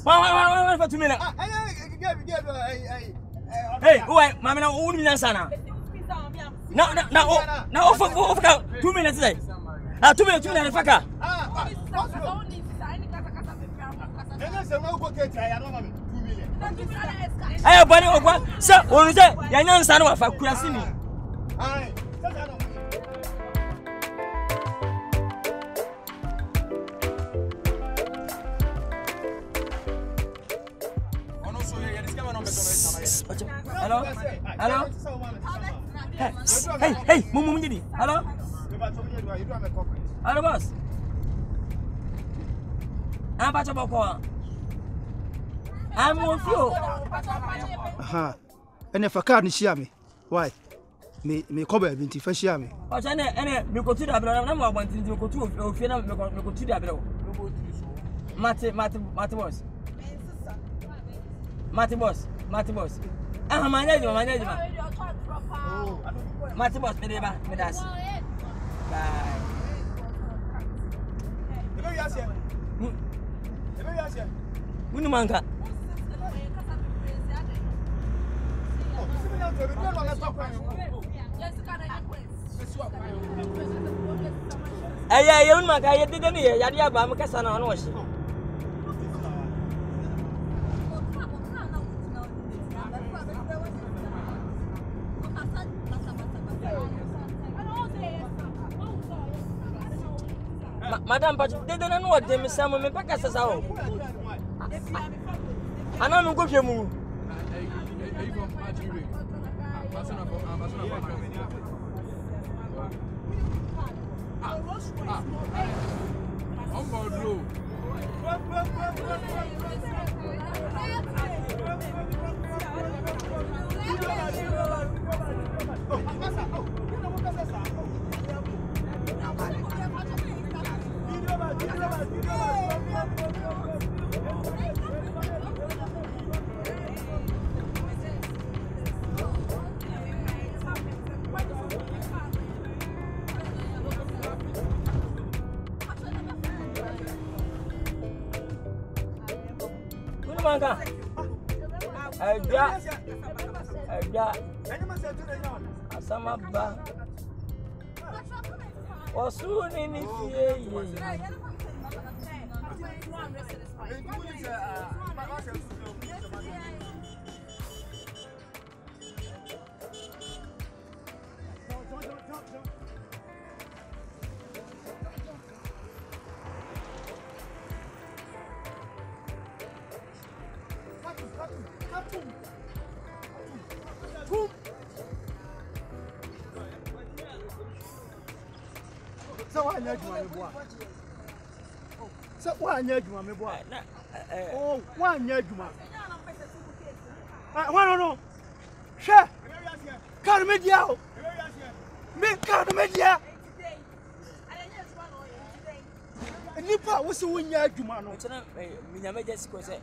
One for 2 minutes. Hey, why, Mamma, no, woman, Sana. No, for 2 minutes. 2 minutes, 2 minutes, fucker. I have money over, sir. Only that, young son of a Kurasini. Hello? Hello? Hey, Mumuni. Hello? Hello, boss. I'm about to go. I'm with you. And if I can't share me, why? Me cover binti for share me. Oh, and you go to the abroad. I'm not wanting to go to a film. Go to the abroad. Matty boss. Ah, manage. Matty boss, me das. Bye. Unimanga. Hey, you man, I didn't hear. Yadia Bamakasana on wash. Madam, but they don't know what they miss. Some of me pack us out. I don't go to move. Sama ba. Osuni ni fie yi. So why not you me boy? So why not you me boy? Oh, why not you ma? No. Sure. Can me dia. Me can me dia. Nipa wo se wonya adwuma no. Tena me nyame just ko se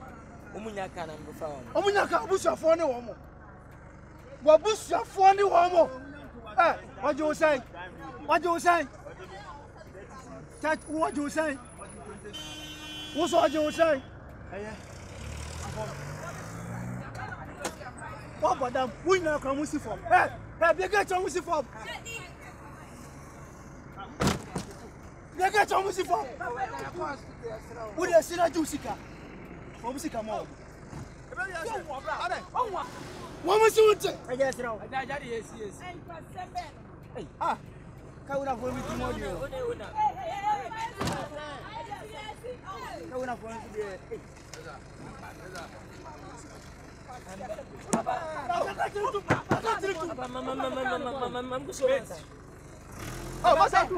omunya ka na mbofa wo. Omunya ka busuafo ne wo mo. Wa busuafo ne wo mo. What you say? What you say? That what you say? What's what you say? What madam? We now come see for. Hey, they get on see for. They get on see for. We dey see that Jessica. What music come on? What was you say? Yes, no. Yes. Hey, Kauna for me tomorrow. Kauna for me today. Oh, what's that?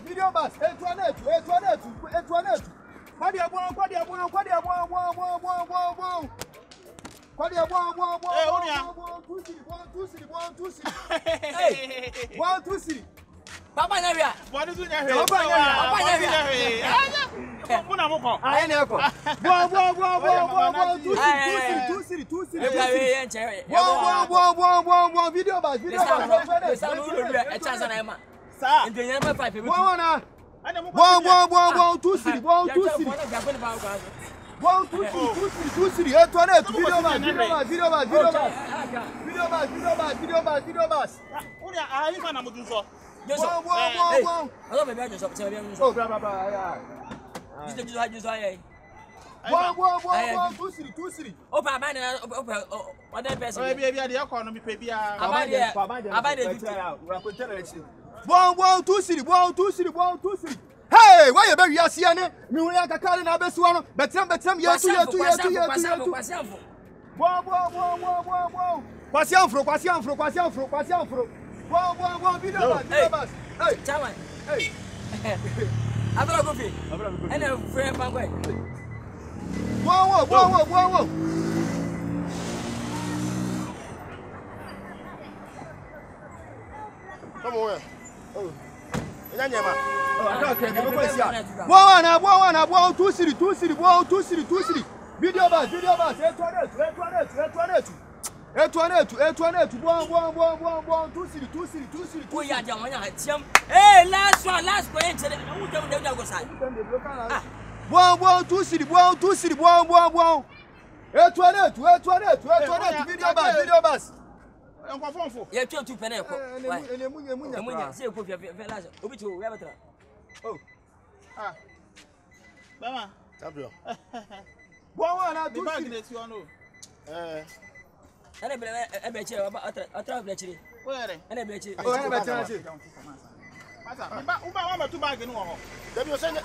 Video bus. Etwanet. Kwadi abon. Hey, Onia. 1 2 3. Papa Navia. What is it? Papa Navia. Muna moko. Aye ne ko. 1 2 3. Video bus. A chance on Emma. Sir. In the number 5 people. 1 2 3. 1 2 3. 1 2 3. Etwanet. Video bus. Onia, ayi fa na mudunso. Yes, sir. Wow. I don't know maybe I just Oh, blah. Just 1 2 3. Opa man other person. Oh, baby, I dey call no me pay bia. About the 50. 1 2 3. Hey, why you bury us here? Me we aka carry na besu no. Betrem yetu. Wow. Kwasiamfro. Video bus. Hey, Chairman. Hey. Abra go fi. And a friend banquet. Wow. Come on. Oh. Nyanyema. Oh, okay. One, 2 3. Video bus. Etwanet. 1 2 3. Oh yeah, jam anya tiam. Hey, last point. Who dem go side. 1 2 3. Etwanet. Video bus. Enkwafo. Yeah, 2 pene ko. Emunya. Say ko fi last. Obi to we betra. Oh. Mama. Champion. 1 2 3. Ana bele e be chire atra bele chire. Where? Ana bele chire. Oh, ana be chire. Masa, uba wa tu bag ni wo ho. Debi o sende.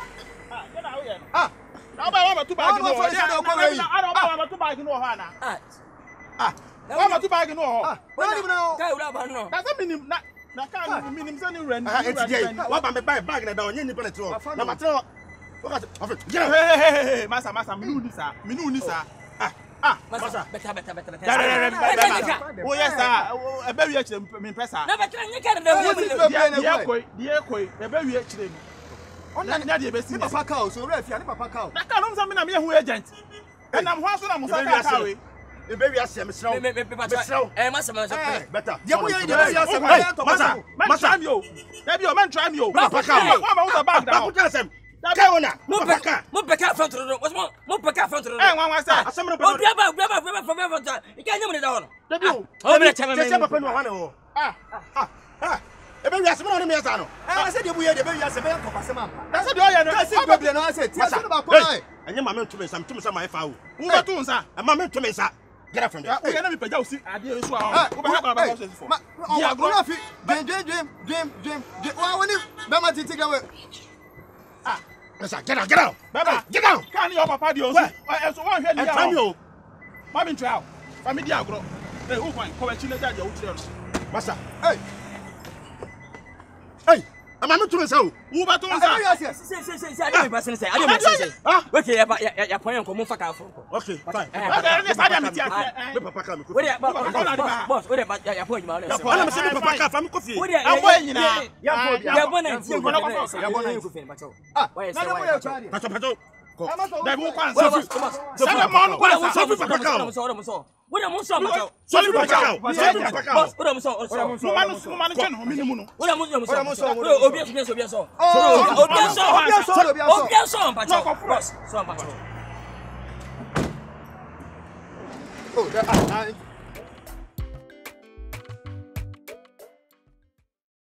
Get out here. Na uba wa tu bag ni wo ho. I Uba wa tu bag ni wo ho ana. Wa tu bag ni wo ho. Kai ula ba no. That's minim na ka minim se ni ren. Wa ba me bag na da onye ni pele tro. Na matro. Hey, masa, minu ni sa. Masa, better. Oh yes, sir. E be wi a kire me pesa. Na better nyeka na wo mi. Die koi, e be wi a kire mi. Ona nya de be si. Ni papa ka o so re fia ni papa ka o. Na ka no msa me na me hu agent. E na mo so na mo sa ka we. E be wi a se me sraw. Me masa. Better. Ye mo ye de be wi a se me to masa try me o. Debi o man try me o. Papa ka o. Wa ba wo bag da. Papa ka sem. Kaona. Mo peka front road. Mo peka front road. Wa sa. Asem no be. O biaba from front. I can nyam ne da ho no. Debi o. O me chama me. Che papa no ha ne ho. E be wi a se me no me ya sa no. Se de bu ye de be wi a se me to kwase ma. Na se de o ye no. Se be ble no ase ti ase no ba ko ai. Enye ma me ntumi nsam ntumi sa ma fa wo. Wo ba tu nsa. E ma me ntumi nsa. Get up from there. We na me peja o si ade so a. Wo ba ha ba so for. Ya go na fi. Dream. Wa woni be ma titi gawe. Listen, get out. Baba, get out. Can your papa do so? So one here you. Mami try. Family agro. Hey, who fine? Come and chill there you tell. Master. Hey, am I not to say? Who ba to say? Say, I don't person say. I don't say. Okay, ya point ko mo faka afro. Okay, fine. Let's have me tia. Papa come. Boss, ya point ma. Ya say papa come fam coffee. Am boy nyina. Ya bona ti ko. Ya bona ko fe ba cho. Why say why? Pacho. Dai bu kwan. Sabe mo kwan. Sabe papa come. What am I so about? Sorry, papa. What am I so? Woman chen ho minimu no. What am I so? Obi so.